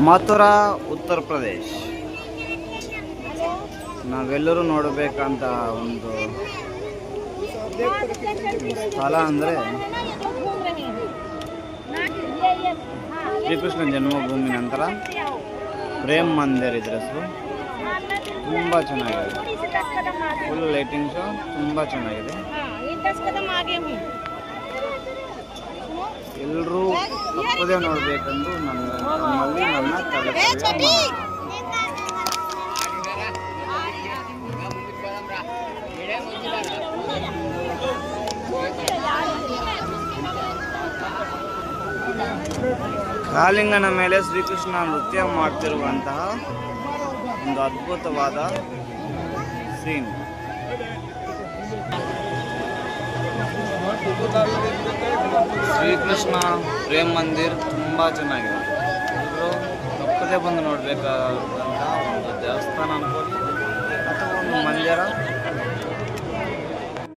ಮಥುರಾ ಉತ್ತರ ಪ್ರದೇಶ್. ನಾವೆಲ್ಲರೂ ನೋಡಬೇಕಂತ ಒಂದು ಸ್ಥಳ ಅಂದರೆ ಶ್ರೀಕೃಷ್ಣ ಜನ್ಮಭೂಮಿ ನಂತರ ಪ್ರೇಮ್ ಮಂದಿರ್ ಇದ್ರ ಹೆಸರು. ತುಂಬ ಚೆನ್ನಾಗಿದೆ, ಫುಲ್ ಲೈಟಿಂಗ್ ಶೋ ತುಂಬ ಚೆನ್ನಾಗಿದೆ. ಎಲ್ಲರೂ ತಪ್ಪದೇ ನೋಡಬೇಕೆಂದು ನಮ್ಮಲ್ಲಿ ನನ್ನ ತಲೆ. ಕಾಲಿಂಗನ ಮೇಲೆ ಶ್ರೀಕೃಷ್ಣ ನೃತ್ಯ ಮಾಡ್ತಿರುವಂತಹ ಒಂದು ಅದ್ಭುತವಾದ ಸೀನ್. ಶ್ರೀಕೃಷ್ಣ ಪ್ರೇಮ್ ಮಂದಿರ್ ತುಂಬ ಚೆನ್ನಾಗಿದೆ. ಎಲ್ಲರೂ ತಪ್ಪದೇ ಬಂದು ನೋಡಬೇಕಾದಂತಹ ಒಂದು ದೇವಸ್ಥಾನ ಅನ್ಬೋದು ಅಥವಾ ಒಂದು ಮಂದಿರ.